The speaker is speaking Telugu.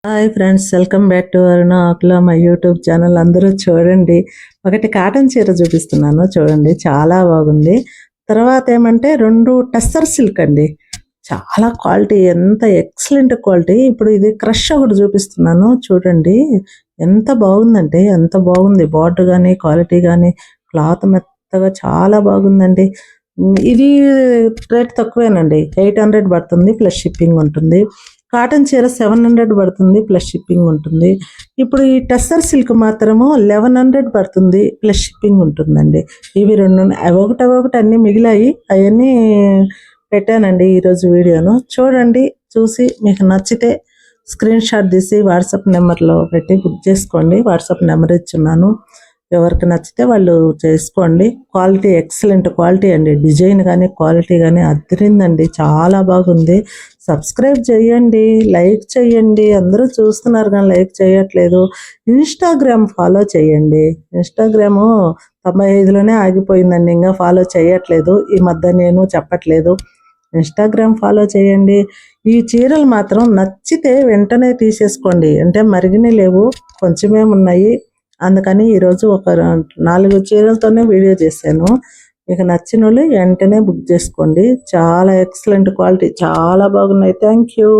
Hi friends, welcome back to Aruna Akula my YouTube channel. అందరూ చూడండి, ఒకటి కాటన్ చీర చూపిస్తున్నాను చూడండి, చాలా బాగుంది. తర్వాత ఏమంటే రెండు టస్సర్ సిల్క్ అండి, చాలా క్వాలిటీ, ఎంత ఎక్సలెంట్ క్వాలిటీ. ఇప్పుడు ఇది క్రష్ ఒకటి చూపిస్తున్నాను చూడండి, ఎంత బాగుందంటే ఎంత బాగుంది. బార్డర్ కానీ క్వాలిటీ కానీ క్లాత్ మెత్తగా చాలా బాగుందండి. ఇది రేట్ తక్కువేనండి, 800 పడుతుంది ప్లస్ షిప్పింగ్ ఉంటుంది. కాటన్ చీర 700 పడుతుంది ప్లస్ షిప్పింగ్ ఉంటుంది. ఇప్పుడు ఈ టస్సర్ సిల్క్ మాత్రము 1100 పడుతుంది ప్లస్ షిప్పింగ్ ఉంటుందండి. ఇవి రెండు ఒకటి అన్నీ మిగిలాయి, అవన్నీ పెట్టానండి ఈరోజు వీడియోను. చూడండి, చూసి మీకు నచ్చితే స్క్రీన్ షాట్ తీసి వాట్సాప్ నెంబర్లో పెట్టి బుక్ చేసుకోండి. వాట్సాప్ నెంబర్ ఇచ్చున్నాను, ఎవరికి నచ్చితే వాళ్ళు చేసుకోండి. క్వాలిటీ ఎక్సలెంట్ క్వాలిటీ అండి, డిజైన్ కానీ క్వాలిటీ కానీ అదిరిందండి, చాలా బాగుంది. సబ్స్క్రైబ్ చేయండి, లైక్ చేయండి. అందరూ చూస్తున్నారు కానీ లైక్ చేయట్లేదు. ఇన్స్టాగ్రామ్ ఫాలో చేయండి. ఇన్స్టాగ్రాము 95లోనే ఆగిపోయిందండి, ఇంకా ఫాలో చేయట్లేదు. ఈ మధ్య నేను చెప్పట్లేదు. ఇన్స్టాగ్రామ్ ఫాలో చేయండి. ఈ చీరలు మాత్రం నచ్చితే వెంటనే తీసేసుకోండి, అంటే మరిగిన లేవు, కొంచెమే ఉన్నాయి. అందుకని ఈరోజు ఒక 4 చీరలతోనే వీడియో చేశాను. మీకు నచ్చిన వాళ్ళు వెంటనే బుక్ చేసుకోండి. చాలా ఎక్సలెంట్ క్వాలిటీ, చాలా బాగున్నాయి. Thank you.